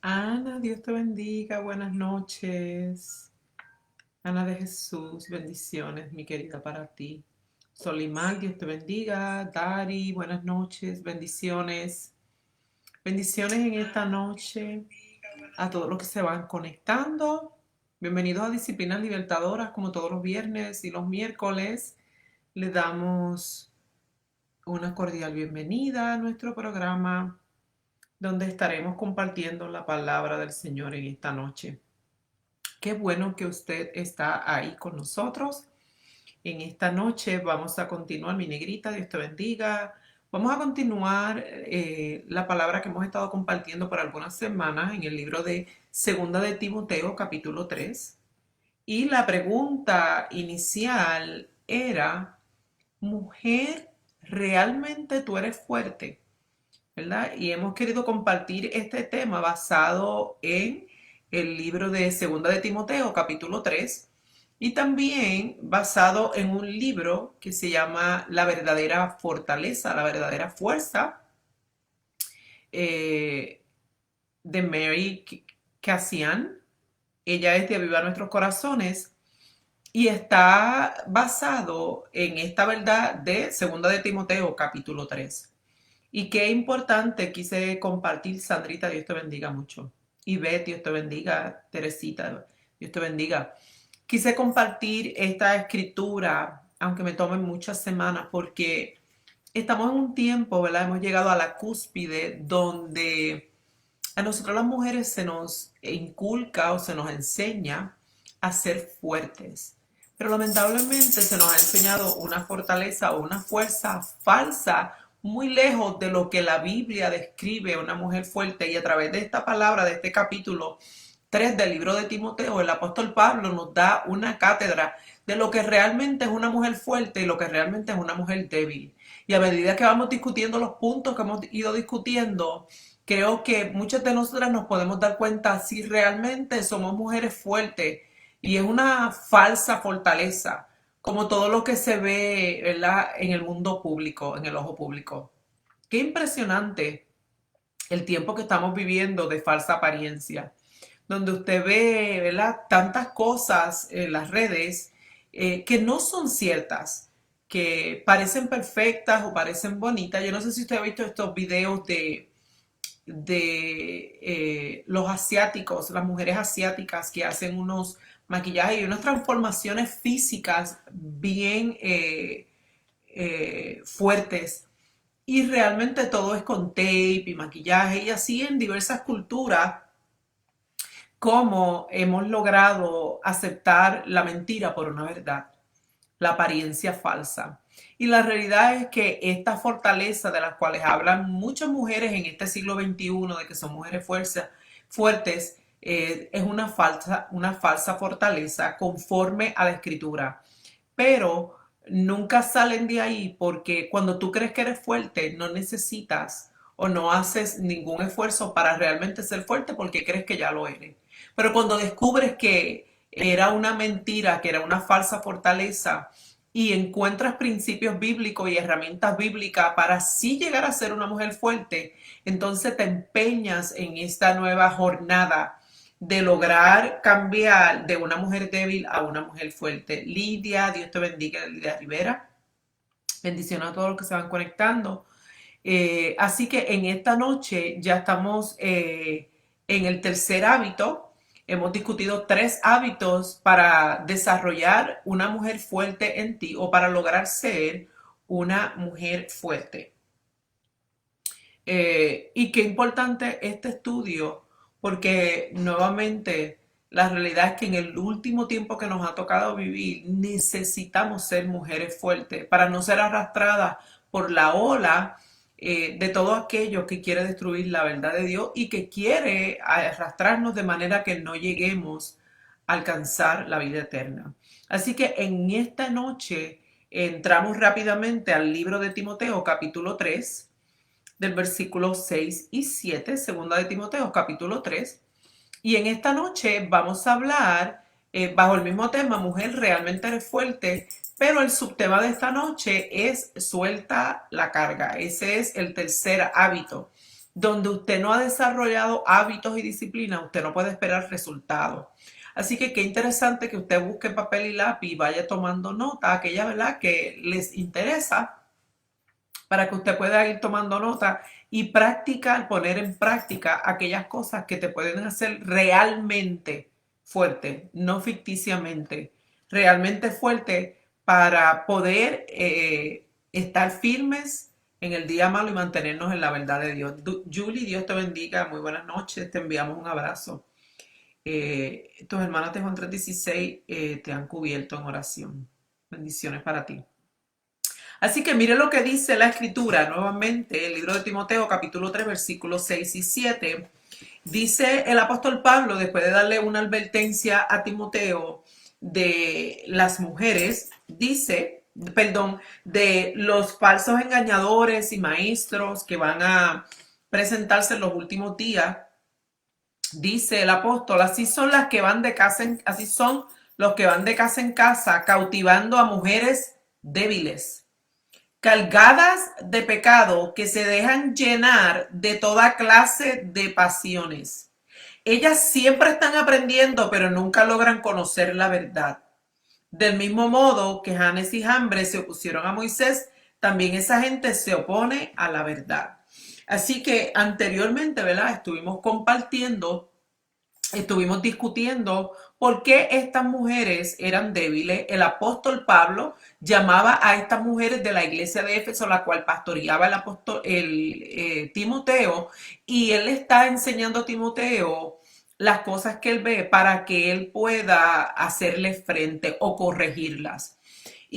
Ana, Dios te bendiga, buenas noches. Ana de Jesús, bendiciones, mi querida, para ti. Solimar, Dios te bendiga. Dari, buenas noches, bendiciones. Bendiciones en esta noche a todos los que se van conectando. Bienvenidos a Disciplinas Libertadoras, como todos los viernes y los miércoles. Le damos una cordial bienvenida a nuestro programa, donde estaremos compartiendo la palabra del Señor en esta noche. Qué bueno que usted está ahí con nosotros. En esta noche vamos a continuar, mi negrita, Dios te bendiga. Vamos a continuar la palabra que hemos estado compartiendo por algunas semanas en el libro de Segunda de Timoteo, capítulo 3. Y la pregunta inicial era, mujer, ¿realmente tú eres fuerte? ¿Verdad? Y hemos querido compartir este tema basado en el libro de Segunda de Timoteo, capítulo 3, y también basado en un libro que se llama La verdadera fortaleza, la verdadera fuerza, eh, de Mary Cassian. Ella es de Avivar Nuestros Corazones y está basado en esta verdad de Segunda de Timoteo, capítulo 3. Y qué importante quise compartir, Sandrita, Dios te bendiga mucho. Y Beth, Dios te bendiga. Teresita, Dios te bendiga. Quise compartir esta escritura, aunque me tomen muchas semanas, porque estamos en un tiempo, ¿verdad? Hemos llegado a la cúspide donde a nosotros las mujeres se nos inculca o se nos enseña a ser fuertes. Pero lamentablemente se nos ha enseñado una fortaleza o una fuerza falsa muy lejos de lo que la Biblia describe a una mujer fuerte. Y a través de esta palabra, de este capítulo 3 del libro de Timoteo, el apóstol Pablo nos da una cátedra de lo que realmente es una mujer fuerte y lo que realmente es una mujer débil. Y a medida que vamos discutiendo los puntos que hemos ido discutiendo, creo que muchas de nosotras nos podemos dar cuenta si realmente somos mujeres fuertes y es una falsa fortaleza, como todo lo que se ve, ¿verdad?, en el mundo público, en el ojo público. Qué impresionante el tiempo que estamos viviendo de falsa apariencia, donde usted ve, ¿verdad?, tantas cosas en las redes que no son ciertas, que parecen perfectas o parecen bonitas. Yo no sé si usted ha visto estos videos de los asiáticos, las mujeres asiáticas que hacen unos maquillajes y unas transformaciones físicas bien fuertes. Y realmente todo es con tape y maquillaje y así en diversas culturas como hemos logrado aceptar la mentira por una verdad, la apariencia falsa. Y la realidad es que esta fortaleza de las cuales hablan muchas mujeres en este siglo XXI, de que son mujeres fuertes, es una falsa fortaleza conforme a la escritura. Pero nunca salen de ahí porque cuando tú crees que eres fuerte, no necesitas o no haces ningún esfuerzo para realmente ser fuerte porque crees que ya lo eres. Pero cuando descubres que era una mentira, que era una falsa fortaleza, y encuentras principios bíblicos y herramientas bíblicas para así llegar a ser una mujer fuerte, entonces te empeñas en esta nueva jornada de lograr cambiar de una mujer débil a una mujer fuerte. Lidia, Dios te bendiga, Lidia Rivera. Bendiciones a todos los que se van conectando. Así que en esta noche ya estamos en el tercer hábito. Hemos discutido 3 hábitos para desarrollar una mujer fuerte en ti o para lograr ser una mujer fuerte. Y qué importante este estudio, porque nuevamente la realidad es que en el último tiempo que nos ha tocado vivir necesitamos ser mujeres fuertes para no ser arrastradas por la ola de todo aquello que quiere destruir la verdad de Dios y que quiere arrastrarnos de manera que no lleguemos a alcanzar la vida eterna. Así que en esta noche entramos rápidamente al libro de Timoteo, capítulo 3 del versículo 6 y 7, segunda de Timoteo, capítulo 3. Y en esta noche vamos a hablar bajo el mismo tema, mujer, realmente eres fuerte, pero el subtema de esta noche es suelta la carga. Ese es el tercer hábito donde usted no ha desarrollado hábitos y disciplina, usted no puede esperar resultados. Así que qué interesante que usted busque papel y lápiz y vaya tomando nota, aquella, ¿verdad?, que les interesa, para que usted pueda ir tomando nota y practicar, poner en práctica aquellas cosas que te pueden hacer realmente fuerte, no ficticiamente, realmente fuerte para poder estar firmes en el día malo y mantenernos en la verdad de Dios. Julie, Dios te bendiga, muy buenas noches, te enviamos un abrazo. Tus hermanas de Juan 3:16 te han cubierto en oración. Bendiciones para ti. Así que mire lo que dice la escritura nuevamente, el libro de Timoteo capítulo 3 versículos 6 y 7. Dice el apóstol Pablo, después de darle una advertencia a Timoteo de las mujeres, dice, perdón, de los falsos engañadores y maestros que van a presentarse en los últimos días. Dice el apóstol, así son las que van de casa así son los que van de casa en casa, cautivando a mujeres débiles, cargadas de pecado, que se dejan llenar de toda clase de pasiones. Ellas siempre están aprendiendo, pero nunca logran conocer la verdad. Del mismo modo que Janes y Jambres se opusieron a Moisés, también esa gente se opone a la verdad. Así que anteriormente, ¿verdad?, estuvimos discutiendo por qué estas mujeres eran débiles. El apóstol Pablo llamaba a estas mujeres de la iglesia de Éfeso, la cual pastoreaba Timoteo, y él está enseñando a Timoteo las cosas que él ve para que él pueda hacerle frente o corregirlas.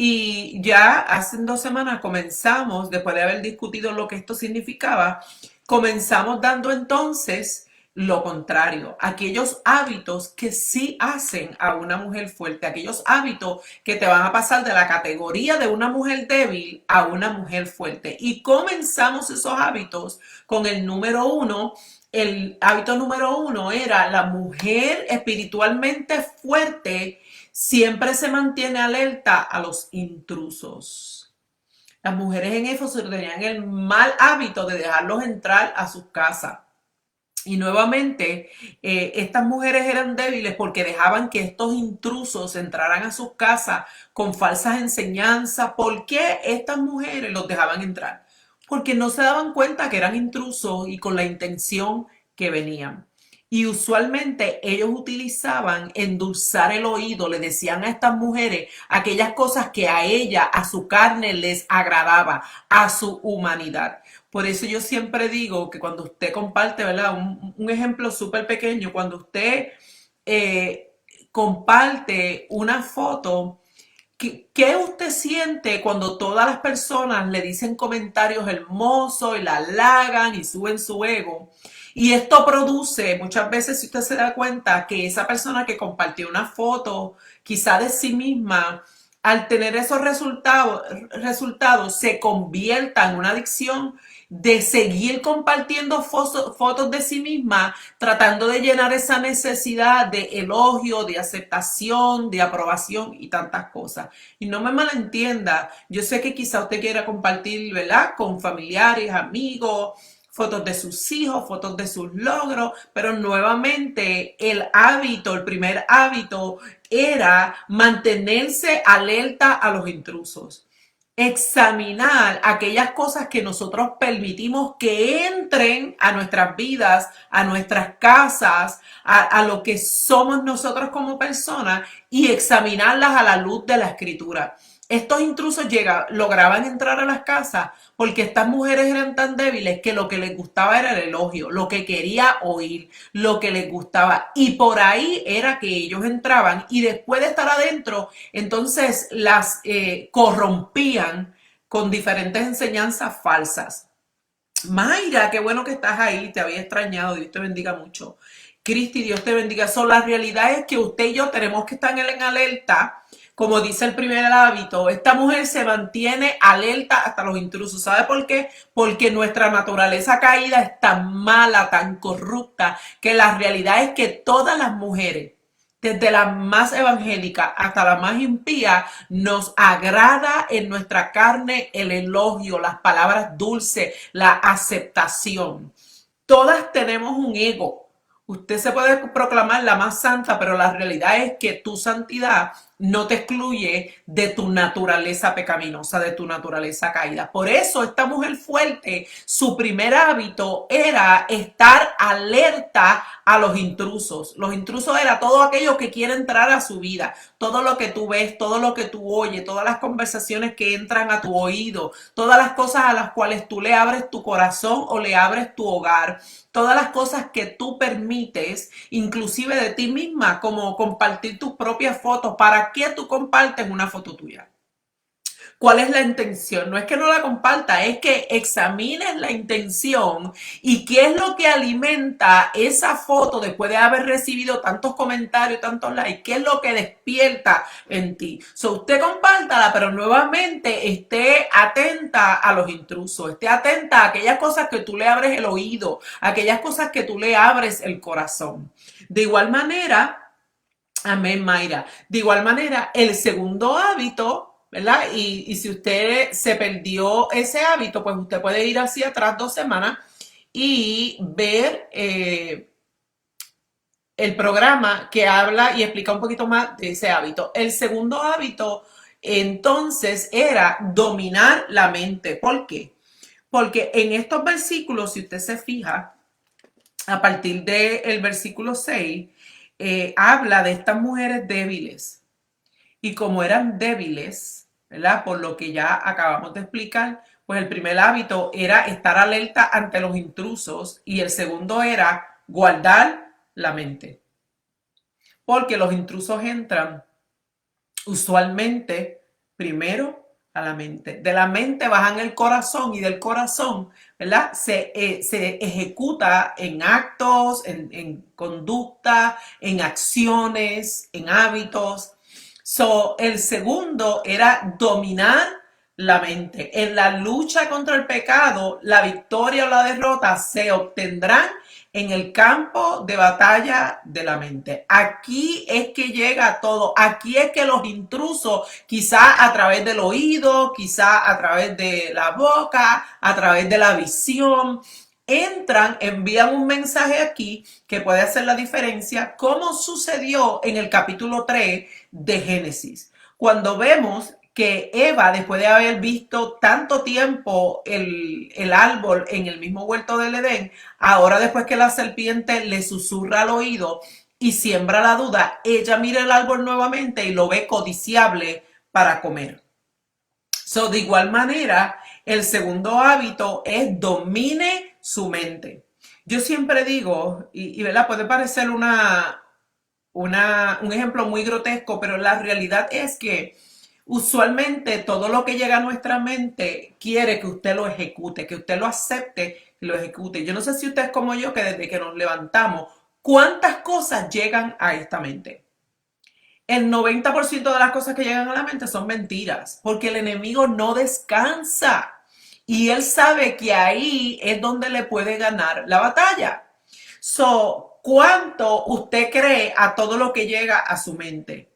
Y ya hace 2 semanas comenzamos, después de haber discutido lo que esto significaba, comenzamos dando entonces lo contrario, aquellos hábitos que sí hacen a una mujer fuerte, aquellos hábitos que te van a pasar de la categoría de una mujer débil a una mujer fuerte. Y comenzamos esos hábitos con el número 1. El hábito número 1 era: la mujer espiritualmente fuerte siempre se mantiene alerta a los intrusos. Las mujeres en Éfeso tenían el mal hábito de dejarlos entrar a sus casas. Y nuevamente, estas mujeres eran débiles porque dejaban que estos intrusos entraran a sus casas con falsas enseñanzas. ¿Por qué estas mujeres los dejaban entrar? Porque no se daban cuenta que eran intrusos y con la intención que venían. Y usualmente ellos utilizaban endulzar el oído, le decían a estas mujeres aquellas cosas que a ella, a su carne les agradaba, a su humanidad. Por eso yo siempre digo que cuando usted comparte, ¿verdad? Un ejemplo súper pequeño, cuando usted comparte una foto, ¿qué usted siente cuando todas las personas le dicen comentarios hermosos y la halagan y suben su ego? Y esto produce, muchas veces, si usted se da cuenta, que esa persona que compartió una foto, quizá de sí misma, al tener esos resultados se convierta en una adicción de seguir compartiendo fotos de sí misma, tratando de llenar esa necesidad de elogio, de aceptación, de aprobación y tantas cosas. Y no me malentienda, yo sé que quizá usted quiera compartir, ¿verdad?, con familiares, amigos, fotos de sus hijos, fotos de sus logros, pero nuevamente el primer hábito era mantenerse alerta a los intrusos. Examinar aquellas cosas que nosotros permitimos que entren a nuestras vidas, a nuestras casas, a lo que somos nosotros como personas, y examinarlas a la luz de la escritura. Estos intrusos lograban entrar a las casas porque estas mujeres eran tan débiles que lo que les gustaba era el elogio, lo que quería oír, lo que les gustaba. Y por ahí era que ellos entraban, y después de estar adentro, entonces las corrompían con diferentes enseñanzas falsas. Mayra, qué bueno que estás ahí, te había extrañado, Dios te bendiga mucho. Cristi, Dios te bendiga. La realidad es que usted y yo tenemos que estar en alerta. Como dice el primer hábito, esta mujer se mantiene alerta hasta los intrusos. ¿Sabe por qué? Porque nuestra naturaleza caída es tan mala, tan corrupta, que la realidad es que todas las mujeres, desde la más evangélica hasta la más impía, nos agrada en nuestra carne el elogio, las palabras dulces, la aceptación. Todas tenemos un ego. Usted se puede proclamar la más santa, pero la realidad es que tu santidad no te excluye de tu naturaleza pecaminosa, de tu naturaleza caída. Por eso esta mujer fuerte, su primer hábito era estar alerta a los intrusos. Los intrusos era todo aquello que quiere entrar a su vida, todo lo que tú ves, todo lo que tú oyes, todas las conversaciones que entran a tu oído, todas las cosas a las cuales tú le abres tu corazón o le abres tu hogar, todas las cosas que tú permites, inclusive de ti misma, como compartir tus propias fotos. ¿Para qué tú compartes una foto tuya? ¿Cuál es la intención? No es que no la comparta, es que examines la intención y qué es lo que alimenta esa foto después de haber recibido tantos comentarios, tantos likes, qué es lo que despierta en ti. Usted compártala, pero nuevamente esté atenta a los intrusos, esté atenta a aquellas cosas que tú le abres el oído, a aquellas cosas que tú le abres el corazón. De igual manera, amén, Mayra. De igual manera, el segundo hábito, ¿verdad? Y si usted se perdió ese hábito, pues usted puede ir hacia atrás 2 semanas y ver el programa que habla y explica un poquito más de ese hábito. El segundo hábito, entonces, era dominar la mente. ¿Por qué? Porque en estos versículos, si usted se fija, a partir del versículo 6, habla de estas mujeres débiles. Y como eran débiles, ¿verdad? Por lo que ya acabamos de explicar, pues el primer hábito era estar alerta ante los intrusos y el segundo era guardar la mente. Porque los intrusos entran usualmente primero a la mente. De la mente bajan el corazón y del corazón, ¿verdad? Se ejecuta en actos, en conducta, en acciones, en hábitos. El segundo era dominar la mente. En la lucha contra el pecado, la victoria o la derrota se obtendrán en el campo de batalla de la mente. Aquí es que llega todo. Aquí es que los intrusos, quizá a través del oído, quizá a través de la boca, a través de la visión, entran, envían un mensaje aquí que puede hacer la diferencia, como sucedió en el capítulo 3 de Génesis. Cuando vemos que Eva, después de haber visto tanto tiempo el árbol en el mismo huerto del Edén, ahora después que la serpiente le susurra al oído y siembra la duda, ella mira el árbol nuevamente y lo ve codiciable para comer. De igual manera, el segundo hábito es domine su mente. Yo siempre digo, y ¿verdad? Puede parecer un ejemplo muy grotesco, pero la realidad es que usualmente todo lo que llega a nuestra mente quiere que usted lo ejecute, que usted lo acepte y lo ejecute. Yo no sé si usted es como yo, que desde que nos levantamos, ¿cuántas cosas llegan a esta mente? El 90% de las cosas que llegan a la mente son mentiras, porque el enemigo no descansa y él sabe que ahí es donde le puede ganar la batalla. ¿Cuánto usted cree a todo lo que llega a su mente?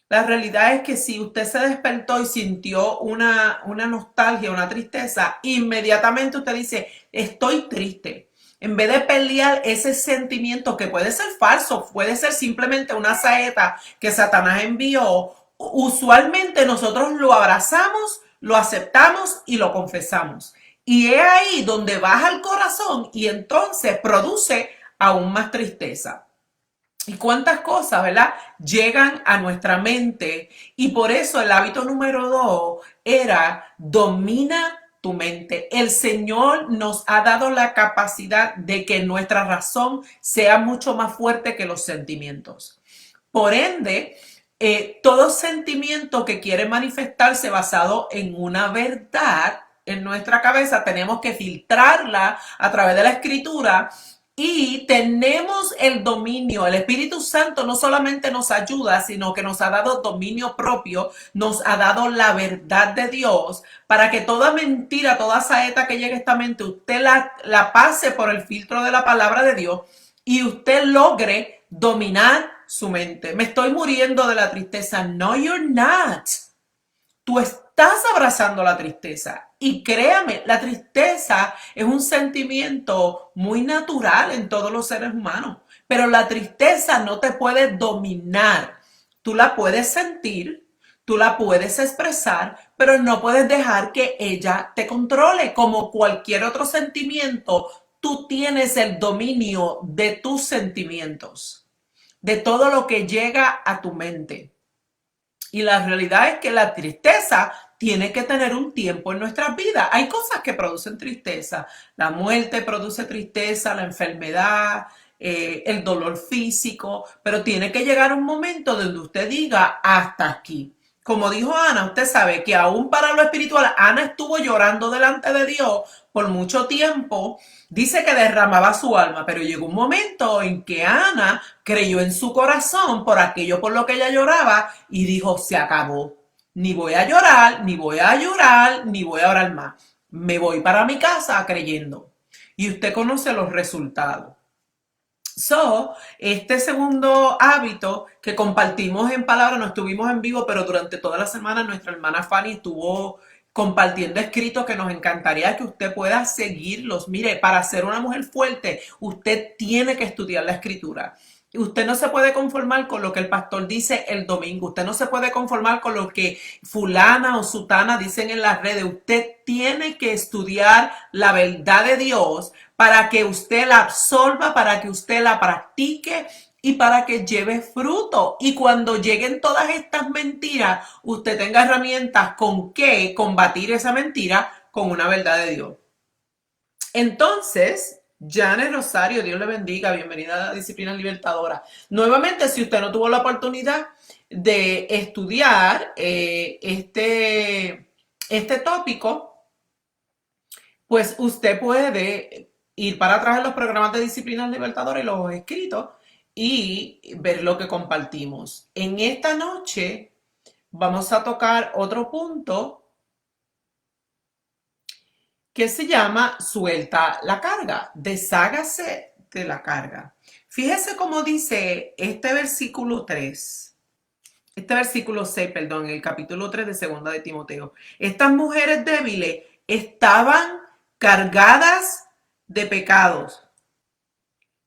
La realidad es que si usted se despertó y sintió una nostalgia, una tristeza, inmediatamente usted dice, estoy triste. En vez de pelear ese sentimiento que puede ser falso, puede ser simplemente una saeta que Satanás envió, usualmente nosotros lo abrazamos, lo aceptamos y lo confesamos. Y es ahí donde baja el corazón y entonces produce aún más tristeza. Y cuántas cosas, ¿verdad? Llegan a nuestra mente. Y por eso el hábito número 2 era domina tu mente. El Señor nos ha dado la capacidad de que nuestra razón sea mucho más fuerte que los sentimientos. Por ende, todo sentimiento que quiere manifestarse basado en una verdad en nuestra cabeza, tenemos que filtrarla a través de la escritura. Y tenemos el dominio. El Espíritu Santo no solamente nos ayuda, sino que nos ha dado dominio propio, nos ha dado la verdad de Dios para que toda mentira, toda saeta que llegue a esta mente, usted la pase por el filtro de la palabra de Dios y usted logre dominar su mente. Me estoy muriendo de la tristeza. No, you're not. Tú estás abrazando la tristeza. Y créame, la tristeza es un sentimiento muy natural en todos los seres humanos, pero la tristeza no te puede dominar. Tú la puedes sentir, tú la puedes expresar, pero no puedes dejar que ella te controle. Como cualquier otro sentimiento, tú tienes el dominio de tus sentimientos, de todo lo que llega a tu mente. Y la realidad es que la tristeza tiene que tener un tiempo en nuestras vidas. Hay cosas que producen tristeza. La muerte produce tristeza, la enfermedad, el dolor físico, pero tiene que llegar un momento donde usted diga hasta aquí. Como dijo Ana, usted sabe que aún para lo espiritual, Ana estuvo llorando delante de Dios por mucho tiempo. Dice que derramaba su alma, pero llegó un momento en que Ana creyó en su corazón por aquello por lo que ella lloraba y dijo, se acabó. Ni voy a llorar, ni voy a llorar, ni voy a orar más. Me voy para mi casa creyendo. Y usted conoce los resultados. Este segundo hábito que compartimos en palabra, no estuvimos en vivo, pero durante toda la semana nuestra hermana Fanny estuvo compartiendo escritos que nos encantaría que usted pueda seguirlos. Mire, para ser una mujer fuerte, usted tiene que estudiar la escritura. Usted no se puede conformar con lo que el pastor dice el domingo. Usted no se puede conformar con lo que fulana o sutana dicen en las redes. Usted tiene que estudiar la verdad de Dios para que usted la absorba, para que usted la practique y para que lleve fruto. Y cuando lleguen todas estas mentiras, usted tenga herramientas con que combatir esa mentira con una verdad de Dios. Entonces, Janet Rosario, Dios le bendiga, bienvenida a la Disciplina Libertadora. Nuevamente, si usted no tuvo la oportunidad de estudiar este tópico, pues usted puede ir para atrás en los programas de Disciplina Libertadora y los escritos y ver lo que compartimos. En esta noche vamos a tocar otro punto que se llama suelta la carga, deshágase de la carga. Fíjese cómo dice este versículo 3, este versículo 6, perdón, el capítulo 3 de Segunda de Timoteo. Estas mujeres débiles estaban cargadas de pecados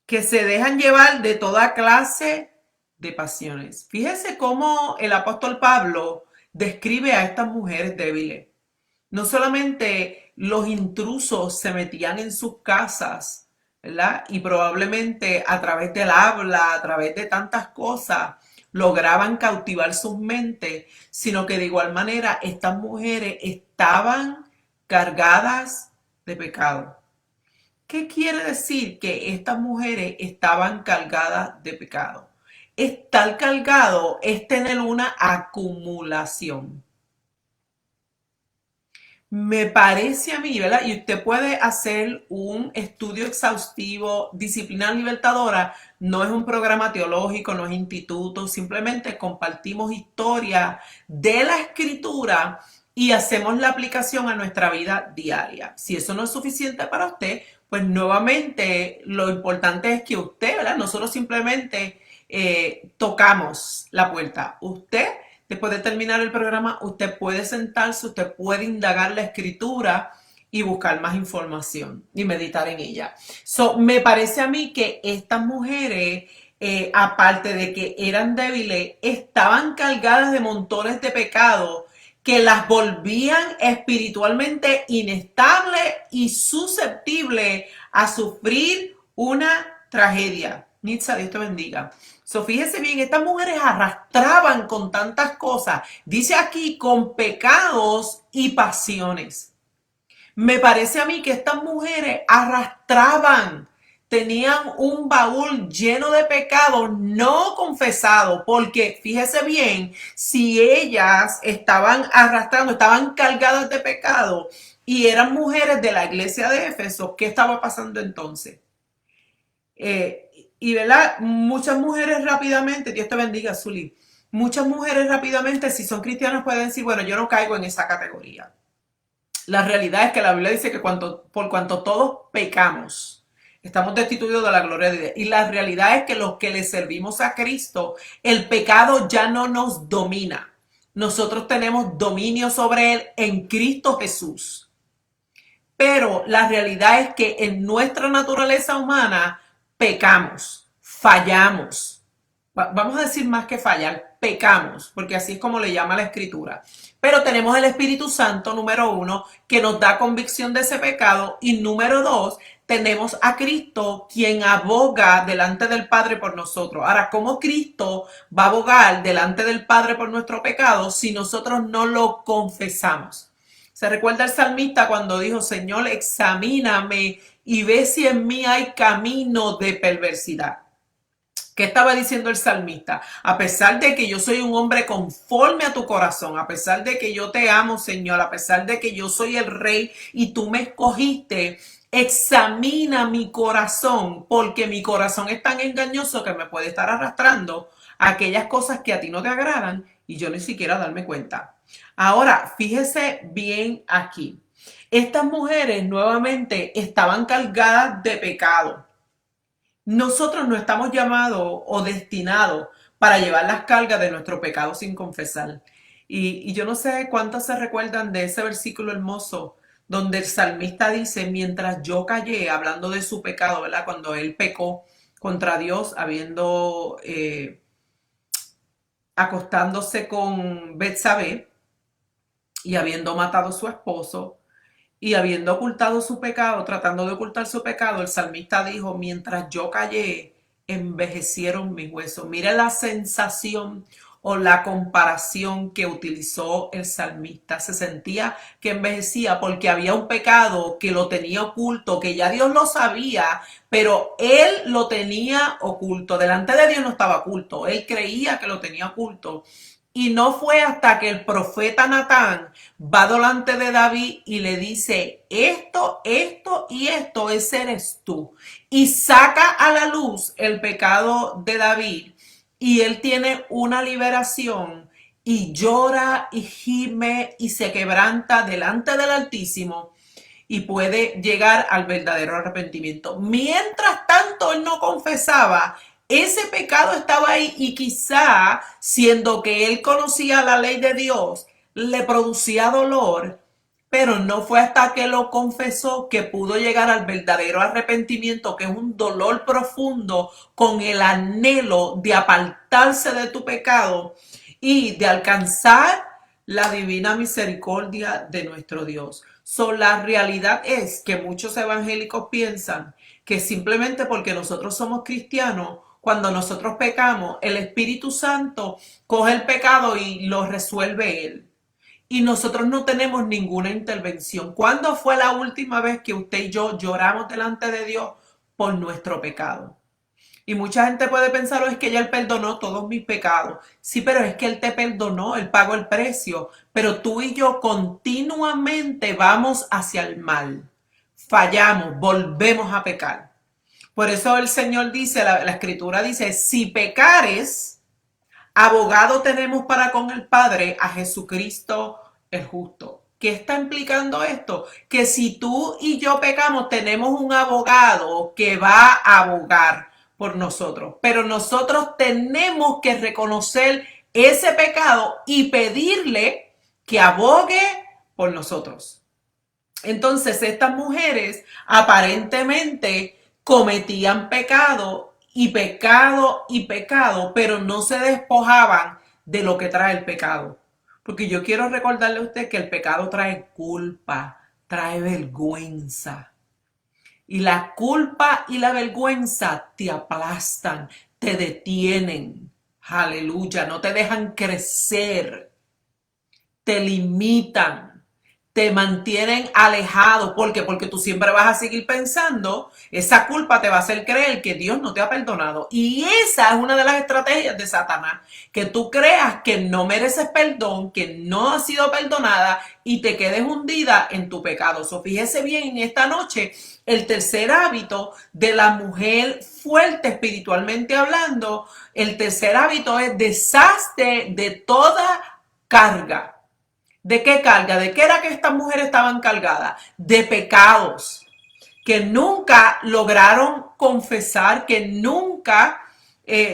que se dejan llevar de toda clase de pasiones. Fíjese cómo el apóstol Pablo describe a estas mujeres débiles. No solamente los intrusos se metían en sus casas, ¿verdad? Y probablemente a través del habla, a través de tantas cosas, lograban cautivar sus mentes, sino que de igual manera estas mujeres estaban cargadas de pecado. ¿Qué quiere decir que estas mujeres estaban cargadas de pecado? Estar cargado es tener una acumulación. Me parece a mí, ¿verdad? Y usted puede hacer un estudio exhaustivo. Disciplina Libertadora no es un programa teológico, no es instituto, simplemente compartimos historia de la escritura y hacemos la aplicación a nuestra vida diaria. Si eso no es suficiente para usted, pues nuevamente lo importante es que usted, ¿verdad? Nosotros simplemente tocamos la puerta. Usted, después de terminar el programa, usted puede sentarse, usted puede indagar la escritura y buscar más información y meditar en ella. Me parece a mí que estas mujeres, aparte de que eran débiles, estaban cargadas de montones de pecados que las volvían espiritualmente inestables y susceptibles a sufrir una tragedia. Nitza, Dios te bendiga. Fíjese bien, estas mujeres arrastraban con tantas cosas, dice aquí, con pecados y pasiones. Me parece a mí que estas mujeres arrastraban, tenían un baúl lleno de pecados no confesados, porque fíjese bien, si ellas estaban arrastrando, estaban cargadas de pecado y eran mujeres de la iglesia de Éfeso, ¿qué estaba pasando entonces? Y ¿verdad? Muchas mujeres rápidamente, Dios te bendiga, Zuli, muchas mujeres rápidamente, si son cristianas, pueden decir, bueno, yo no caigo en esa categoría. La realidad es que la Biblia dice que por cuanto todos pecamos, estamos destituidos de la gloria de Dios. Y la realidad es que los que le servimos a Cristo, el pecado ya no nos domina. Nosotros tenemos dominio sobre él en Cristo Jesús. Pero la realidad es que en nuestra naturaleza humana pecamos, fallamos. Vamos a decir más que fallar, pecamos, porque así es como le llama la Escritura. Pero tenemos el Espíritu Santo, número uno, que nos da convicción de ese pecado. Y número dos, tenemos a Cristo, quien aboga delante del Padre por nosotros. Ahora, ¿cómo Cristo va a abogar delante del Padre por nuestro pecado si nosotros no lo confesamos? Se recuerda el salmista cuando dijo, Señor, examíname y ve si en mí hay camino de perversidad. ¿Qué estaba diciendo el salmista? A pesar de que yo soy un hombre conforme a tu corazón, a pesar de que yo te amo, Señor, a pesar de que yo soy el rey y tú me escogiste, examina mi corazón, porque mi corazón es tan engañoso que me puede estar arrastrando a aquellas cosas que a ti no te agradan y yo ni siquiera darme cuenta. Ahora, fíjese bien aquí. Estas mujeres nuevamente estaban cargadas de pecado. Nosotros no estamos llamados o destinados para llevar las cargas de nuestro pecado sin confesar. Y yo no sé cuántos se recuerdan de ese versículo hermoso donde el salmista dice, mientras yo callé, hablando de su pecado, ¿verdad? Cuando él pecó contra Dios, habiendo acostándose con Betsabé y habiendo matado a su esposo, y habiendo ocultado su pecado, tratando de ocultar su pecado, el salmista dijo, mientras yo callé, envejecieron mis huesos. Mira la sensación o la comparación que utilizó el salmista. Se sentía que envejecía porque había un pecado que lo tenía oculto, que ya Dios lo sabía, pero él lo tenía oculto. Delante de Dios no estaba oculto. Él creía que lo tenía oculto. Y no fue hasta que el profeta Natán va delante de David y le dice, esto y esto, ese eres tú. Y saca a la luz el pecado de David y él tiene una liberación y llora y gime y se quebranta delante del Altísimo y puede llegar al verdadero arrepentimiento. Mientras tanto, él no confesaba. Ese pecado estaba ahí y quizá, siendo que él conocía la ley de Dios, le producía dolor, pero no fue hasta que lo confesó que pudo llegar al verdadero arrepentimiento, que es un dolor profundo con el anhelo de apartarse de tu pecado y de alcanzar la divina misericordia de nuestro Dios. La realidad es que muchos evangélicos piensan que simplemente porque nosotros somos cristianos, cuando nosotros pecamos, el Espíritu Santo coge el pecado y lo resuelve él. Y nosotros no tenemos ninguna intervención. ¿Cuándo fue la última vez que usted y yo lloramos delante de Dios por nuestro pecado? Y mucha gente puede pensar, oh, es que ya Él perdonó todos mis pecados. Sí, pero es que Él te perdonó, Él pagó el precio. Pero tú y yo continuamente vamos hacia el mal. Fallamos, volvemos a pecar. Por eso el Señor dice, la Escritura dice, si pecares, abogado tenemos para con el Padre a Jesucristo el justo. ¿Qué está implicando esto? Que si tú y yo pecamos, tenemos un abogado que va a abogar por nosotros. Pero nosotros tenemos que reconocer ese pecado y pedirle que abogue por nosotros. Entonces, estas mujeres aparentemente cometían pecado y pecado y pecado, pero no se despojaban de lo que trae el pecado. Porque yo quiero recordarle a usted que el pecado trae culpa, trae vergüenza. Y la culpa y la vergüenza te aplastan, te detienen. Aleluya, no te dejan crecer, te limitan, te mantienen alejado. ¿Por qué? Porque tú siempre vas a seguir pensando, esa culpa te va a hacer creer que Dios no te ha perdonado. Y esa es una de las estrategias de Satanás, que tú creas que no mereces perdón, que no has sido perdonada y te quedes hundida en tu pecado. Fíjese bien en esta noche, el tercer hábito de la mujer fuerte espiritualmente hablando, el tercer hábito es deshazte de toda carga. ¿De qué carga? ¿De qué era que estas mujeres estaban cargadas? De pecados que nunca lograron confesar, que nunca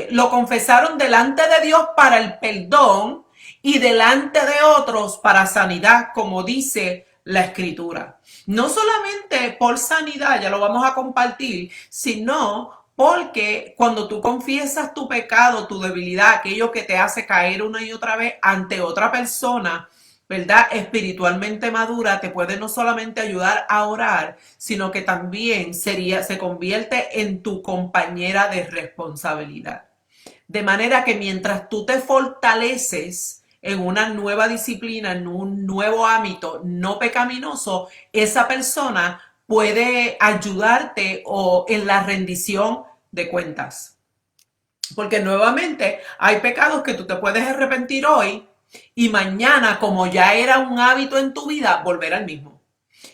lo confesaron delante de Dios para el perdón y delante de otros para sanidad, como dice la escritura. No solamente por sanidad, ya lo vamos a compartir, sino porque cuando tú confiesas tu pecado, tu debilidad, aquello que te hace caer una y otra vez ante otra persona, ¿verdad? Espiritualmente madura, te puede no solamente ayudar a orar, sino que también se convierte en tu compañera de responsabilidad. De manera que mientras tú te fortaleces en una nueva disciplina, en un nuevo hábito no pecaminoso, esa persona puede ayudarte o en la rendición de cuentas. Porque nuevamente hay pecados que tú te puedes arrepentir hoy y mañana, como ya era un hábito en tu vida, volver al mismo.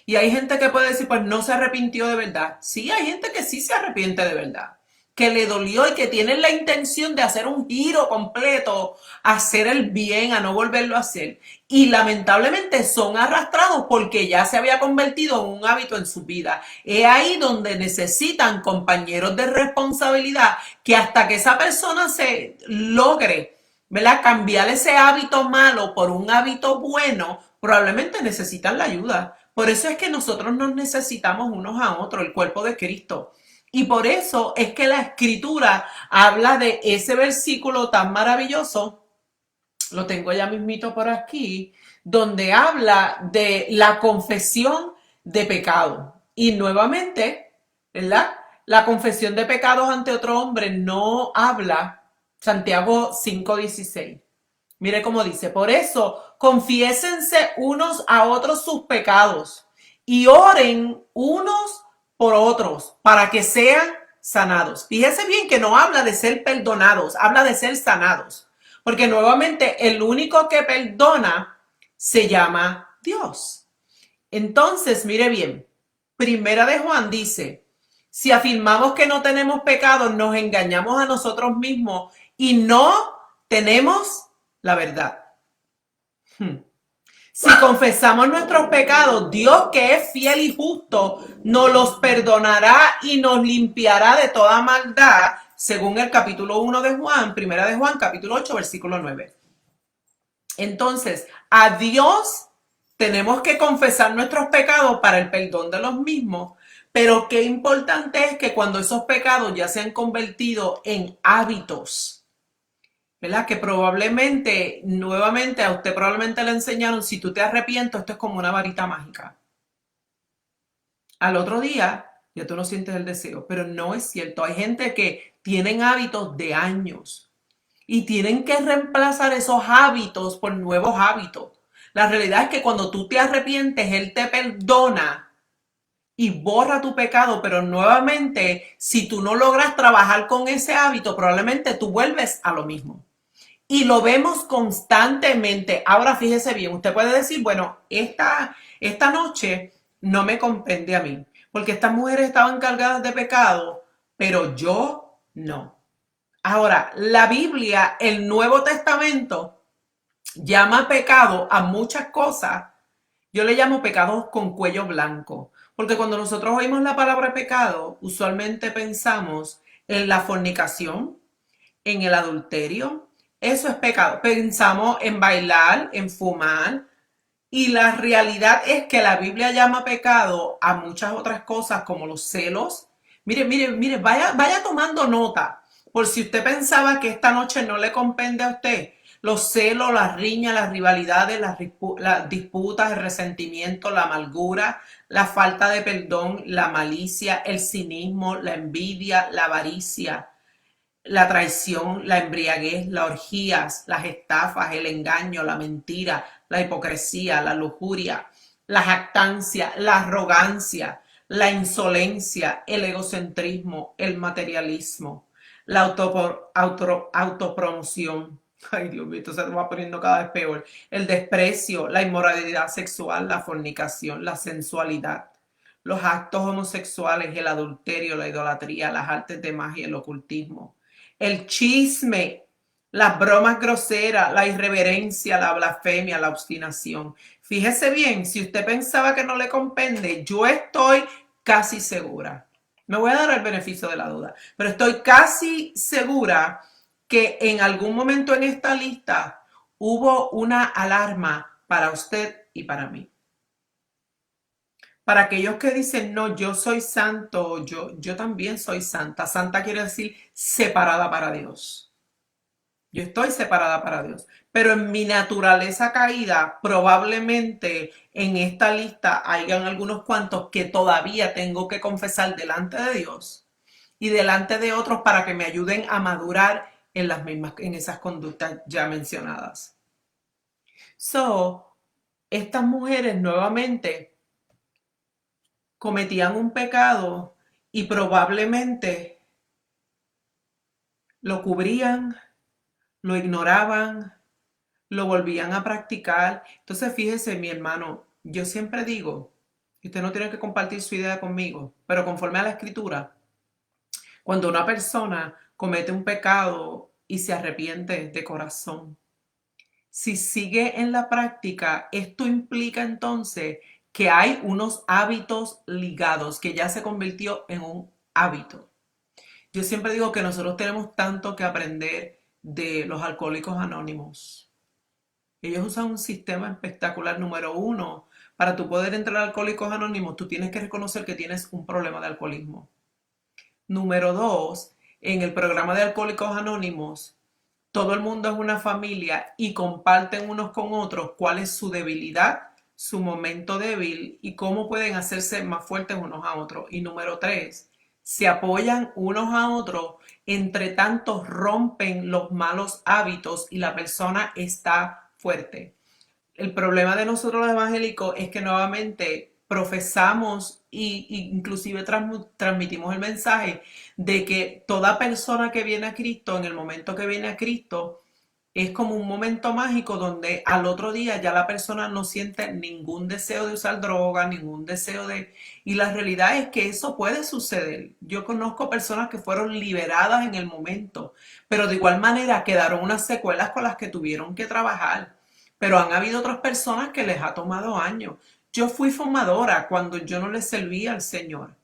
Y hay gente que puede decir, pues no se arrepintió de verdad. Sí, hay gente que sí se arrepiente de verdad, que le dolió y que tiene la intención de hacer un giro completo, a hacer el bien, a no volverlo a hacer. Y lamentablemente son arrastrados porque ya se había convertido en un hábito en su vida. Es ahí donde necesitan compañeros de responsabilidad que hasta que esa persona se logre, ¿verdad?, cambiar ese hábito malo por un hábito bueno, probablemente necesitan la ayuda. Por eso es que nosotros nos necesitamos unos a otros, el cuerpo de Cristo. Y por eso es que la escritura habla de ese versículo tan maravilloso, lo tengo ya mismito por aquí, donde habla de la confesión de pecado. Y nuevamente, ¿verdad? La confesión de pecados ante otro hombre no habla Santiago 5:16. Mire cómo dice, por eso confiésense unos a otros sus pecados y oren unos por otros para que sean sanados. Fíjese bien que no habla de ser perdonados, habla de ser sanados. Porque nuevamente el único que perdona se llama Dios. Entonces, mire bien, Primera de Juan dice, si afirmamos que no tenemos pecado, nos engañamos a nosotros mismos y no tenemos la verdad. Si confesamos nuestros pecados, Dios, que es fiel y justo, nos los perdonará y nos limpiará de toda maldad, según el capítulo 1 de Juan, primera de Juan, capítulo 8, versículo 9. Entonces, a Dios tenemos que confesar nuestros pecados para el perdón de los mismos, pero qué importante es que cuando esos pecados ya se han convertido en hábitos, ¿verdad? Que probablemente, nuevamente, a usted probablemente le enseñaron, si tú te arrepientes, esto es como una varita mágica. Al otro día, ya tú no sientes el deseo, pero no es cierto. Hay gente que tienen hábitos de años y tienen que reemplazar esos hábitos por nuevos hábitos. La realidad es que cuando tú te arrepientes, Él te perdona y borra tu pecado, pero nuevamente, si tú no logras trabajar con ese hábito, probablemente tú vuelves a lo mismo. Y lo vemos constantemente. Ahora fíjese bien, usted puede decir, bueno, esta noche no me compende a mí, porque estas mujeres estaban cargadas de pecado, pero yo no. Ahora, la Biblia, el Nuevo Testamento, llama pecado a muchas cosas. Yo le llamo pecados con cuello blanco, porque cuando nosotros oímos la palabra pecado, usualmente pensamos en la fornicación, en el adulterio. Eso es pecado. Pensamos en bailar, en fumar. Y la realidad es que la Biblia llama pecado a muchas otras cosas como los celos. Mire, vaya tomando nota. Por si usted pensaba que esta noche no le compende a usted. Los celos, las riñas, las rivalidades, las disputas, el resentimiento, la amargura, la falta de perdón, la malicia, el cinismo, la envidia, la avaricia, la traición, la embriaguez, las orgías, las estafas, el engaño, la mentira, la hipocresía, la lujuria, la jactancia, la arrogancia, la insolencia, el egocentrismo, el materialismo, la autopromoción. Ay, Dios mío, esto se va poniendo cada vez peor. El desprecio, la inmoralidad sexual, la fornicación, la sensualidad, los actos homosexuales, el adulterio, la idolatría, las artes de magia, el ocultismo, el chisme, las bromas groseras, la irreverencia, la blasfemia, la obstinación. Fíjese bien, si usted pensaba que no le compende, yo estoy casi segura. Me voy a dar el beneficio de la duda, pero estoy casi segura que en algún momento en esta lista hubo una alarma para usted y para mí. Para aquellos que dicen, no, yo soy santo, yo también soy santa. Santa quiere decir separada para Dios. Yo estoy separada para Dios. Pero en mi naturaleza caída, probablemente en esta lista hayan algunos cuantos que todavía tengo que confesar delante de Dios y delante de otros para que me ayuden a madurar en las mismas, en esas conductas ya mencionadas. So, estas mujeres nuevamente cometían un pecado y probablemente lo cubrían, lo ignoraban, lo volvían a practicar. Entonces, fíjese, mi hermano, yo siempre digo, y usted no tiene que compartir su idea conmigo, pero conforme a la escritura, cuando una persona comete un pecado y se arrepiente de corazón, si sigue en la práctica, esto implica entonces que hay unos hábitos ligados, que ya se convirtió en un hábito. Yo siempre digo que nosotros tenemos tanto que aprender de los alcohólicos anónimos. Ellos usan un sistema espectacular. Número uno, para tú poder entrar a Alcohólicos Anónimos, tú tienes que reconocer que tienes un problema de alcoholismo. Número dos, en el programa de Alcohólicos Anónimos, todo el mundo es una familia y comparten unos con otros cuál es su debilidad, su momento débil y cómo pueden hacerse más fuertes unos a otros. Y número tres, se apoyan unos a otros, entre tanto rompen los malos hábitos y la persona está fuerte. El problema de nosotros los evangélicos es que nuevamente profesamos e inclusive transmitimos el mensaje de que toda persona que viene a Cristo, en el momento que viene a Cristo, es como un momento mágico donde al otro día ya la persona no siente ningún deseo de usar droga, ningún deseo de... Y la realidad es que eso puede suceder. Yo conozco personas que fueron liberadas en el momento, pero de igual manera quedaron unas secuelas con las que tuvieron que trabajar. Pero han habido otras personas que les ha tomado años. Yo fui fumadora cuando yo no le servía al Señor.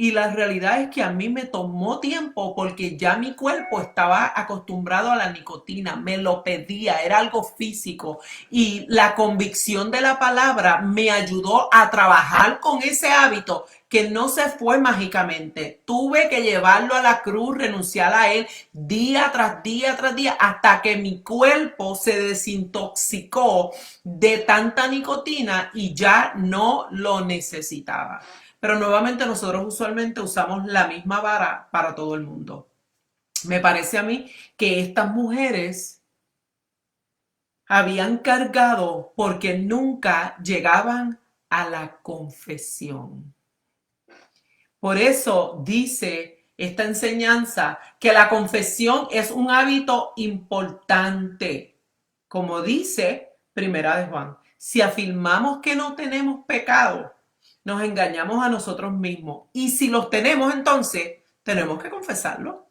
Y la realidad es que a mí me tomó tiempo porque ya mi cuerpo estaba acostumbrado a la nicotina, me lo pedía, era algo físico. Y la convicción de la palabra me ayudó a trabajar con ese hábito que no se fue mágicamente. Tuve que llevarlo a la cruz, renunciar a él día tras día tras día hasta que mi cuerpo se desintoxicó de tanta nicotina y ya no lo necesitaba. Pero nuevamente nosotros usualmente usamos la misma vara para todo el mundo. Me parece a mí que estas mujeres habían cargado porque nunca llegaban a la confesión. Por eso dice esta enseñanza que la confesión es un hábito importante. Como dice Primera de Juan, si afirmamos que no tenemos pecado, nos engañamos a nosotros mismos. Y si los tenemos, entonces tenemos que confesarlo.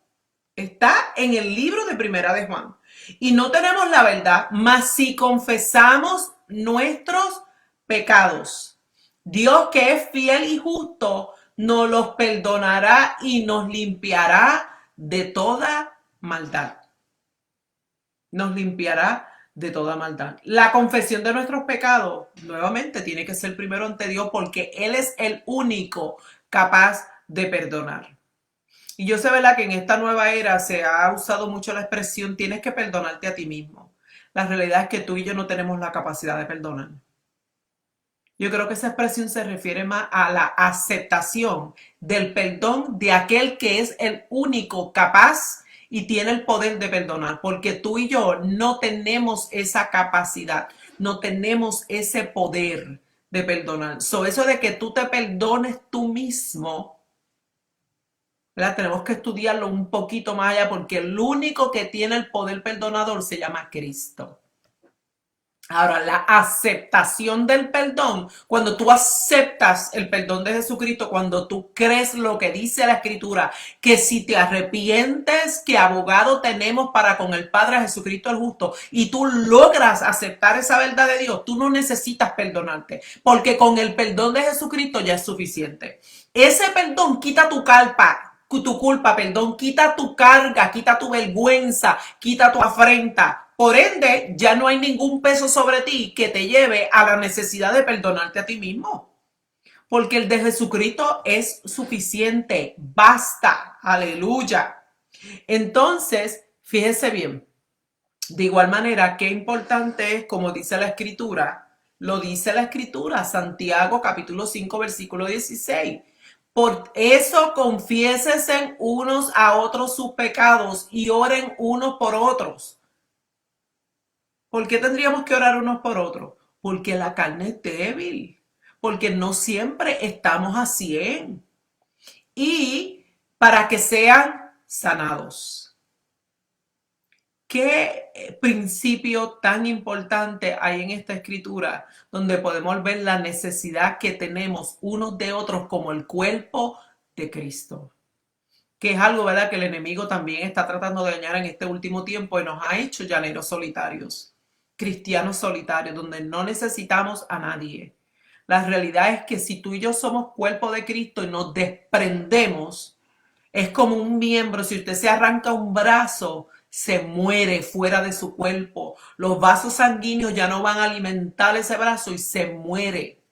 Está en el libro de Primera de Juan. Y no tenemos la verdad, mas si confesamos nuestros pecados, Dios, que es fiel y justo, nos los perdonará y nos limpiará de toda maldad. Nos limpiará de toda maldad. La confesión de nuestros pecados, nuevamente, tiene que ser primero ante Dios porque Él es el único capaz de perdonar. Y yo sé, ¿verdad?, que en esta nueva era se ha usado mucho la expresión tienes que perdonarte a ti mismo. La realidad es que tú y yo no tenemos la capacidad de perdonar. Yo creo que esa expresión se refiere más a la aceptación del perdón de aquel que es el único capaz y tiene el poder de perdonar, porque tú y yo no tenemos esa capacidad, no tenemos ese poder de perdonar. Eso de que tú te perdones tú mismo, ¿verdad? Tenemos que estudiarlo un poquito más allá, porque el único que tiene el poder perdonador se llama Cristo. Ahora, la aceptación del perdón, cuando tú aceptas el perdón de Jesucristo, cuando tú crees lo que dice la Escritura, que si te arrepientes, que abogado tenemos para con el Padre, Jesucristo el justo, y tú logras aceptar esa verdad de Dios, tú no necesitas perdonarte, porque con el perdón de Jesucristo ya es suficiente. Ese perdón quita tu culpa, quita tu carga, quita tu vergüenza, quita tu afrenta. Por ende, ya no hay ningún peso sobre ti que te lleve a la necesidad de perdonarte a ti mismo. porque el de Jesucristo es suficiente, basta, aleluya. Entonces, fíjese bien, de igual manera, qué importante es, como dice la Escritura, lo dice la Escritura, Santiago capítulo 5, versículo 16. Por eso confiésense unos a otros sus pecados y oren unos por otros. ¿Por qué tendríamos que orar unos por otros? Porque la carne es débil, porque no siempre estamos a 100 y para que sean sanados. ¿Qué principio tan importante hay en esta escritura donde podemos ver la necesidad que tenemos unos de otros como el cuerpo de Cristo? Que es algo, ¿verdad?, que el enemigo también está tratando de dañar en este último tiempo y nos ha hecho llaneros solitarios, cristianos solitarios, donde no necesitamos a nadie. La realidad es que si tú y yo somos cuerpo de Cristo y nos desprendemos, es como un miembro. Si usted se arranca un brazo, se muere fuera de su cuerpo. Los vasos sanguíneos ya no van a alimentar ese brazo y se muere.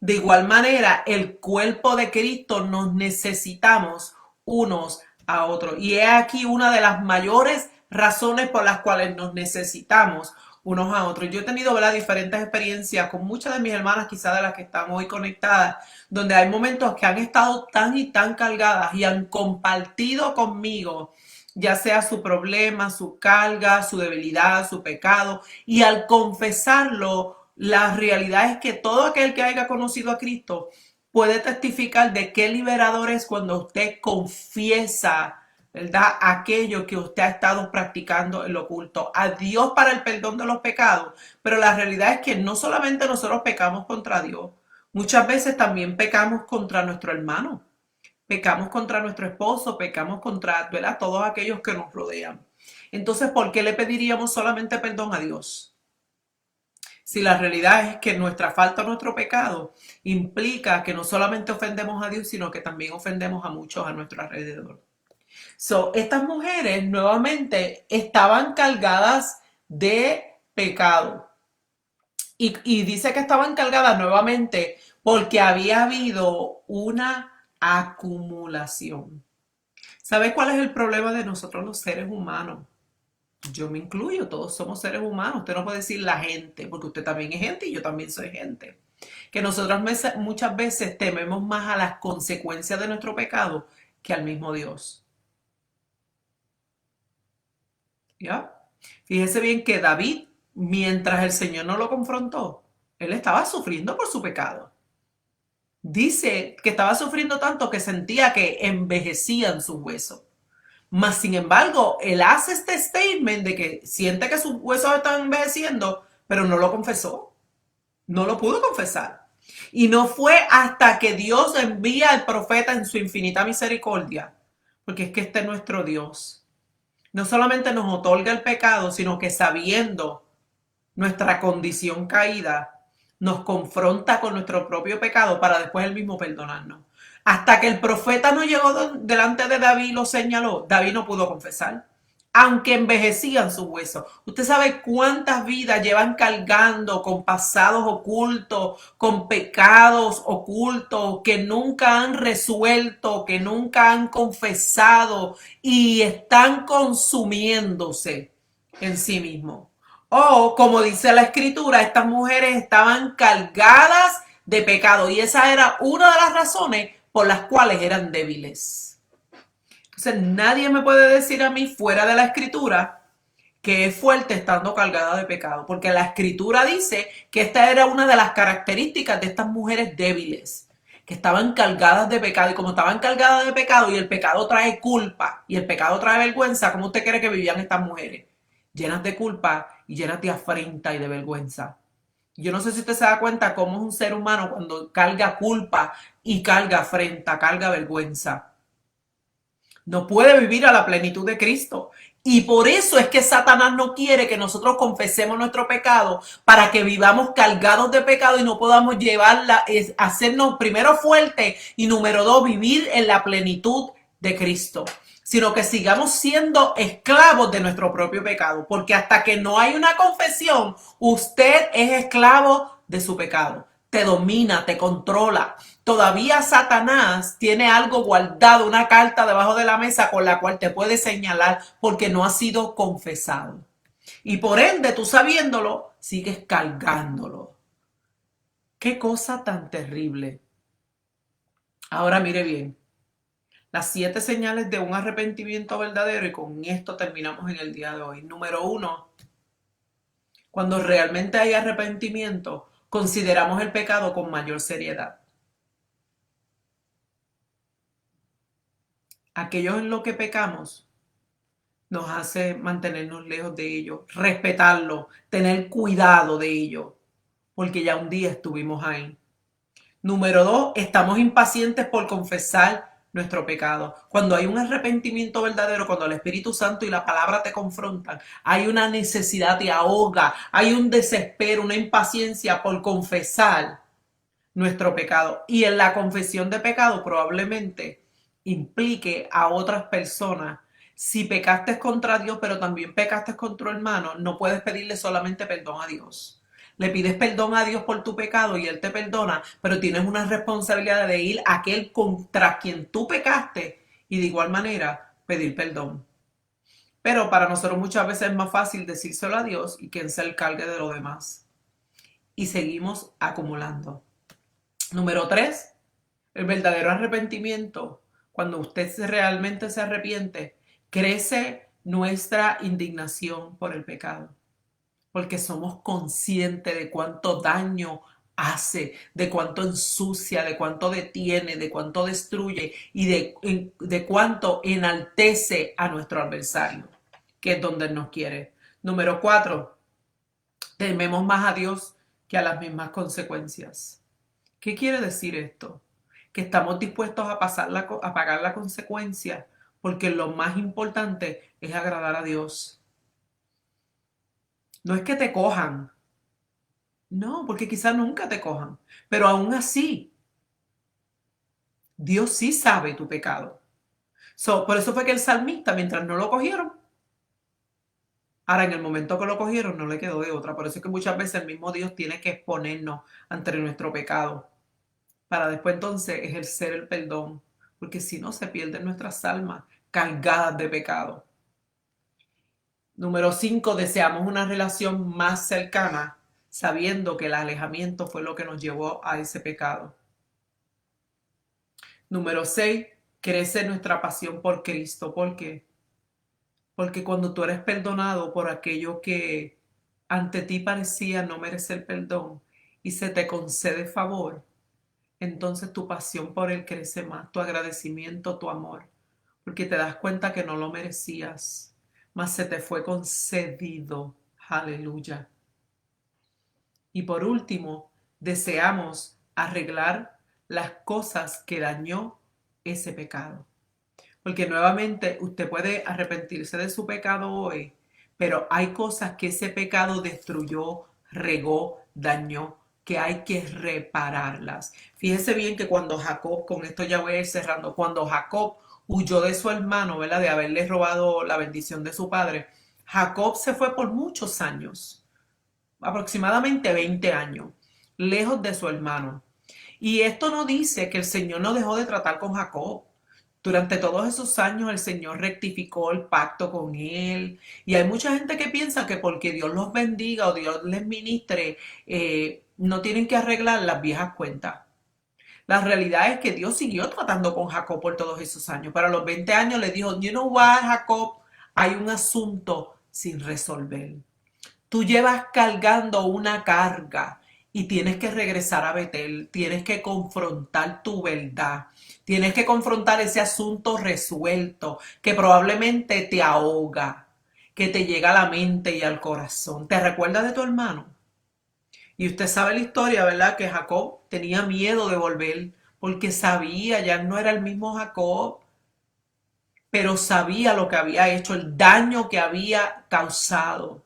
De igual manera, el cuerpo de Cristo nos necesitamos unos a otros. Y es aquí una de las mayores razones por las cuales nos necesitamos unos a otros. Yo he tenido, ¿verdad?, diferentes experiencias con muchas de mis hermanas, quizás de las que están hoy conectadas, donde hay momentos que han estado tan y tan cargadas y han compartido conmigo, ya sea su problema, su carga, su debilidad, su pecado, y al confesarlo, la realidad es que todo aquel que haya conocido a Cristo puede testificar de qué liberador es cuando usted confiesa, ¿verdad?, aquello que usted ha estado practicando en lo oculto. A Dios para el perdón de los pecados. Pero la realidad es que no solamente nosotros pecamos contra Dios, muchas veces también pecamos contra nuestro hermano, pecamos contra nuestro esposo, pecamos contra, ¿verdad?, todos aquellos que nos rodean. Entonces, ¿por qué le pediríamos solamente perdón a Dios? Si la realidad es que nuestra falta, nuestro pecado, implica que no solamente ofendemos a Dios, sino que también ofendemos a muchos a nuestro alrededor. Estas mujeres nuevamente estaban cargadas de pecado. Y dice que estaban cargadas nuevamente porque había habido una acumulación. ¿Sabe cuál es el problema de nosotros los seres humanos? Yo me incluyo, todos somos seres humanos. Usted no puede decir la gente, porque usted también es gente y yo también soy gente. Que nosotros muchas veces tememos más a las consecuencias de nuestro pecado que al mismo Dios. ¿Ya? Fíjese bien que David, mientras el Señor no lo confrontó, él estaba sufriendo por su pecado. Dice que estaba sufriendo tanto que sentía que envejecían sus huesos. Mas, sin embargo, él hace este statement de que siente que sus huesos están envejeciendo, pero no lo confesó. No lo pudo confesar. Y no fue hasta que Dios envía al profeta en su infinita misericordia, porque es que este es nuestro Dios. No solamente nos otorga el pecado, sino que sabiendo nuestra condición caída, nos confronta con nuestro propio pecado para después él mismo perdonarnos. Hasta que el profeta no llegó delante de David y lo señaló, David no pudo confesar, aunque envejecían sus huesos. Usted sabe cuántas vidas llevan cargando con pasados ocultos, con pecados ocultos que nunca han resuelto, que nunca han confesado y están consumiéndose en sí mismos. O, como dice la escritura, estas mujeres estaban cargadas de pecado y esa era una de las razones por las cuales eran débiles. Entonces, nadie me puede decir a mí fuera de la escritura que es fuerte estando cargada de pecado, porque la escritura dice que esta era una de las características de estas mujeres débiles, que estaban cargadas de pecado, y como estaban cargadas de pecado y el pecado trae culpa y el pecado trae vergüenza, ¿cómo usted cree que vivían estas mujeres? Llenas de culpa y llenas de afrenta y de vergüenza. Yo no sé si usted se da cuenta cómo es un ser humano cuando carga culpa y carga afrenta, carga vergüenza. No puede vivir a la plenitud de Cristo. Y por eso es que Satanás no quiere que nosotros confesemos nuestro pecado para que vivamos cargados de pecado y no podamos hacernos primero fuertes y número 2, vivir en la plenitud de Cristo, sino que sigamos siendo esclavos de nuestro propio pecado, porque hasta que no hay una confesión, usted es esclavo de su pecado. te domina, te controla. Todavía Satanás tiene algo guardado, una carta debajo de la mesa con la cual te puede señalar porque no ha sido confesado. Y por ende, tú sabiéndolo, sigues cargándolo. Qué cosa tan terrible. Ahora mire bien, las 7 señales de un arrepentimiento verdadero, y con esto terminamos en el día de hoy. Número 1, cuando realmente hay arrepentimiento, consideramos el pecado con mayor seriedad. Aquello en lo que pecamos nos hace mantenernos lejos de ello, respetarlo, tener cuidado de ello, porque ya un día estuvimos ahí. Número 2, estamos impacientes por confesar nuestro pecado. Cuando hay un arrepentimiento verdadero, cuando el Espíritu Santo y la palabra te confrontan, hay una necesidad, te ahoga, hay un desespero, una impaciencia por confesar nuestro pecado. Y en la confesión de pecado probablemente implique a otras personas. Si pecaste contra Dios, pero también pecaste contra tu hermano, no puedes pedirle solamente perdón a Dios. Le pides perdón a Dios por tu pecado y Él te perdona, pero tienes una responsabilidad de ir a aquel contra quien tú pecaste y de igual manera pedir perdón. Pero para nosotros muchas veces es más fácil decírselo a Dios y quien se encargue de lo demás. Y seguimos acumulando. Número 3, el verdadero arrepentimiento. Cuando usted realmente se arrepiente, crece nuestra indignación por el pecado. Porque somos conscientes de cuánto daño hace, de cuánto ensucia, de cuánto detiene, de cuánto destruye y de cuánto enaltece a nuestro adversario, que es donde Él nos quiere. Número 4, tememos más a Dios que a las mismas consecuencias. ¿Qué quiere decir esto? Que estamos dispuestos a pagar la consecuencia porque lo más importante es agradar a Dios. No es que te cojan, no, porque quizás nunca te cojan, pero aún así, Dios sí sabe tu pecado. Por eso fue que el salmista, mientras no lo cogieron, ahora en el momento que lo cogieron no le quedó de otra. Por eso es que muchas veces el mismo Dios tiene que exponernos ante nuestro pecado, para después entonces ejercer el perdón, porque si no se pierden nuestras almas cargadas de pecado. Número 5, deseamos una relación más cercana, sabiendo que el alejamiento fue lo que nos llevó a ese pecado. Número 6, crece nuestra pasión por Cristo. ¿Por qué? Porque cuando tú eres perdonado por aquello que ante ti parecía no merecer perdón y se te concede favor, entonces tu pasión por Él crece más, tu agradecimiento, tu amor, porque te das cuenta que no lo merecías, mas se te fue concedido. Aleluya. Y por último, deseamos arreglar las cosas que dañó ese pecado. Porque nuevamente usted puede arrepentirse de su pecado hoy, pero hay cosas que ese pecado destruyó, regó, dañó, que hay que repararlas. Fíjese bien que cuando Jacob, con esto ya voy a ir cerrando, cuando Jacob huyó de su hermano, ¿verdad? De haberle robado la bendición de su padre, Jacob se fue por muchos años, aproximadamente 20 años, lejos de su hermano. Y esto no dice que el Señor no dejó de tratar con Jacob. Durante todos esos años el Señor rectificó el pacto con él. Y hay mucha gente que piensa que porque Dios los bendiga o Dios les ministre, no tienen que arreglar las viejas cuentas. La realidad es que Dios siguió tratando con Jacob por todos esos años. Para los 20 años le dijo, you know what, Jacob, hay un asunto sin resolver. Tú llevas cargando una carga y tienes que regresar a Betel, tienes que confrontar tu verdad, tienes que confrontar ese asunto resuelto que probablemente te ahoga, que te llega a la mente y al corazón. ¿Te recuerdas de tu hermano? Y usted sabe la historia, ¿verdad? Que Jacob tenía miedo de volver porque sabía, ya no era el mismo Jacob, pero sabía lo que había hecho, el daño que había causado.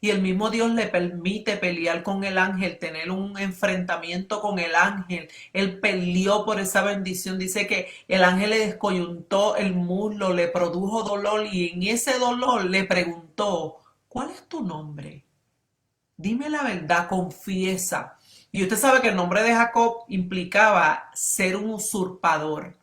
Y el mismo Dios le permite pelear con el ángel, tener un enfrentamiento con el ángel. Él peleó por esa bendición. Dice que el ángel le descoyuntó el muslo, le produjo dolor y en ese dolor le preguntó, ¿cuál es tu nombre? Dime la verdad, confiesa. Y usted sabe que el nombre de Jacob implicaba ser un usurpador.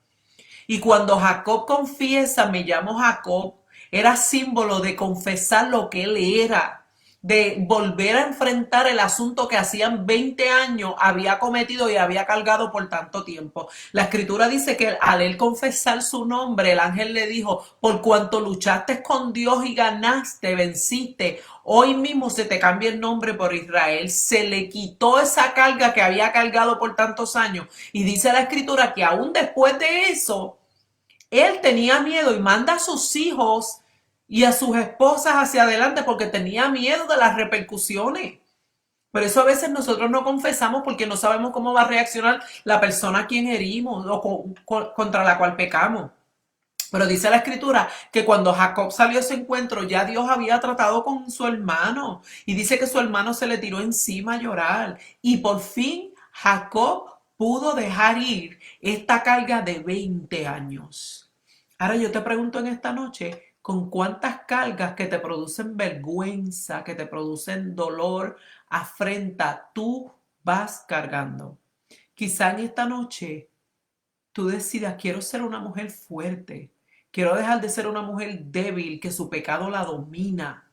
Y cuando Jacob confiesa, me llamo Jacob, era símbolo de confesar lo que él era, de volver a enfrentar el asunto que hacían 20 años había cometido y había cargado por tanto tiempo. La escritura dice que al él confesar su nombre, el ángel le dijo, por cuanto luchaste con Dios y ganaste, venciste, hoy mismo se te cambia el nombre por Israel. Se le quitó esa carga que había cargado por tantos años. Y dice la escritura que aún después de eso, él tenía miedo y manda a sus hijos y a sus esposas hacia adelante porque tenía miedo de las repercusiones. Por eso a veces nosotros no confesamos porque no sabemos cómo va a reaccionar la persona a quien herimos o contra la cual pecamos. Pero dice la escritura que cuando Jacob salió a ese encuentro ya Dios había tratado con su hermano y dice que su hermano se le tiró encima a llorar y por fin Jacob pudo dejar ir esta carga de 20 años. Ahora yo te pregunto en esta noche, ¿con cuántas cargas que te producen vergüenza, que te producen dolor, afrenta, tú vas cargando? Quizá en esta noche tú decidas, quiero ser una mujer fuerte, quiero dejar de ser una mujer débil, que su pecado la domina.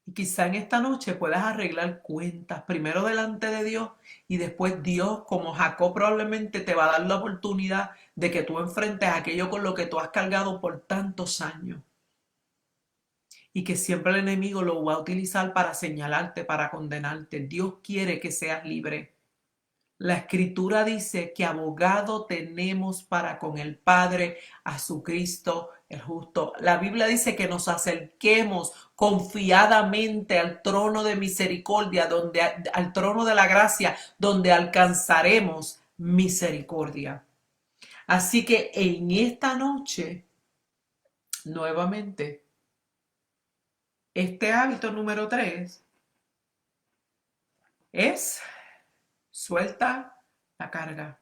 Y quizá en esta noche puedas arreglar cuentas, primero delante de Dios y después Dios, como Jacob, probablemente te va a dar la oportunidad de que tú enfrentes aquello con lo que tú has cargado por tantos años. Y que siempre el enemigo lo va a utilizar para señalarte, para condenarte. Dios quiere que seas libre. La escritura dice que abogado tenemos para con el Padre, a su Cristo el justo. La Biblia dice que nos acerquemos confiadamente al trono de misericordia, al trono de la gracia, donde alcanzaremos misericordia. Así que en esta noche, nuevamente, este hábito número 3 es suelta la carga.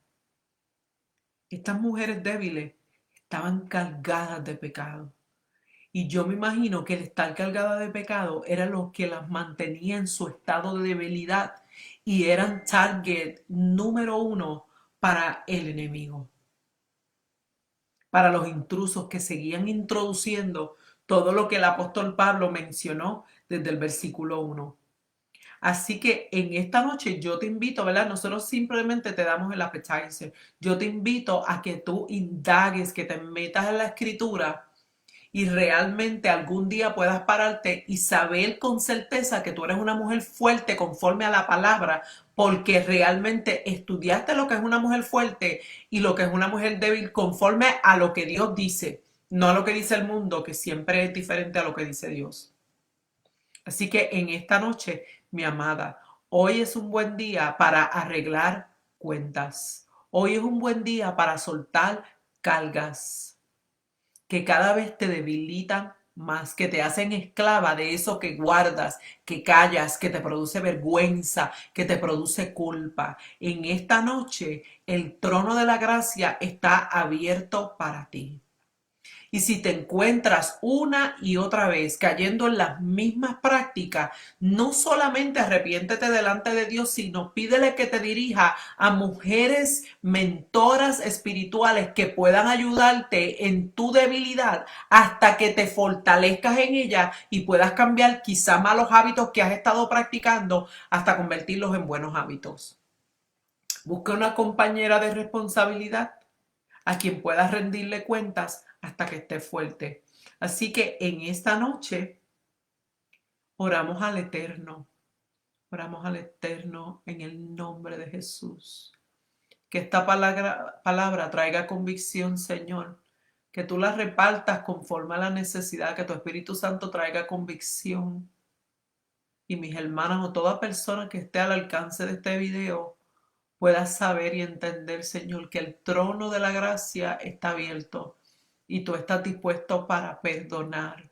Estas mujeres débiles estaban cargadas de pecado. Y yo me imagino que el estar cargada de pecado era lo que las mantenía en su estado de debilidad y eran target número 1 para el enemigo, para los intrusos que seguían introduciendo todo lo que el apóstol Pablo mencionó desde el versículo 1. Así que en esta noche yo te invito, ¿verdad? Nosotros simplemente te damos el appetizer. Yo te invito a que tú indagues, que te metas en la escritura y realmente algún día puedas pararte y saber con certeza que tú eres una mujer fuerte conforme a la palabra, porque realmente estudiaste lo que es una mujer fuerte y lo que es una mujer débil conforme a lo que Dios dice, no a lo que dice el mundo, que siempre es diferente a lo que dice Dios. Así que en esta noche, mi amada, hoy es un buen día para arreglar cuentas. Hoy es un buen día para soltar cargas que cada vez te debilitan más, que te hacen esclava de eso que guardas, que callas, que te produce vergüenza, que te produce culpa. En esta noche, el trono de la gracia está abierto para ti. Y si te encuentras una y otra vez cayendo en las mismas prácticas, no solamente arrepiéntete delante de Dios, sino pídele que te dirija a mujeres mentoras espirituales que puedan ayudarte en tu debilidad hasta que te fortalezcas en ella y puedas cambiar quizá malos hábitos que has estado practicando hasta convertirlos en buenos hábitos. Busca una compañera de responsabilidad a quien puedas rendirle cuentas hasta que esté fuerte. Así que en esta noche oramos al Eterno en el nombre de Jesús. Que esta palabra traiga convicción, Señor. Que tú la repartas conforme a la necesidad, que tu Espíritu Santo traiga convicción. Y mis hermanas o toda persona que esté al alcance de este video pueda saber y entender, Señor, que el trono de la gracia está abierto y tú estás dispuesto para perdonar,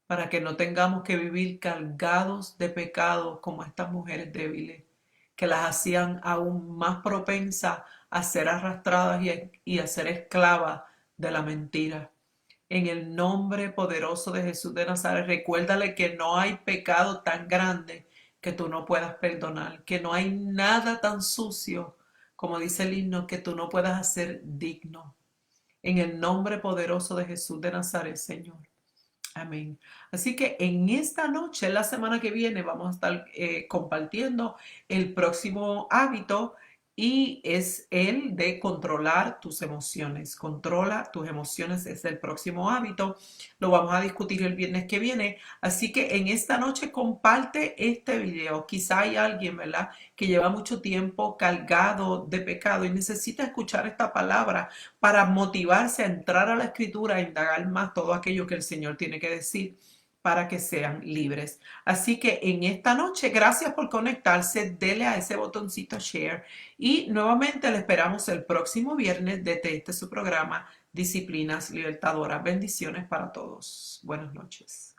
para que no tengamos que vivir cargados de pecados como estas mujeres débiles, que las hacían aún más propensas a ser arrastradas y a ser esclavas de la mentira. En el nombre poderoso de Jesús de Nazaret, recuérdale que no hay pecado tan grande que tú no puedas perdonar, que no hay nada tan sucio, como dice el himno, que tú no puedas hacer digno. En el nombre poderoso de Jesús de Nazaret, Señor. Amén. Así que en esta noche, la semana que viene, vamos a estar compartiendo el próximo hábito y es el de controlar tus emociones. Controla tus emociones es el próximo hábito. Lo vamos a discutir el viernes que viene. Así que en esta noche comparte este video. Quizá hay alguien, ¿verdad?, que lleva mucho tiempo cargado de pecado y necesita escuchar esta palabra para motivarse a entrar a la escritura, a indagar más todo aquello que el Señor tiene que decir para que sean libres. Así que en esta noche, gracias por conectarse, dele a ese botoncito share y nuevamente le esperamos el próximo viernes desde este su programa Disciplinas Libertadoras. Bendiciones para todos. Buenas noches.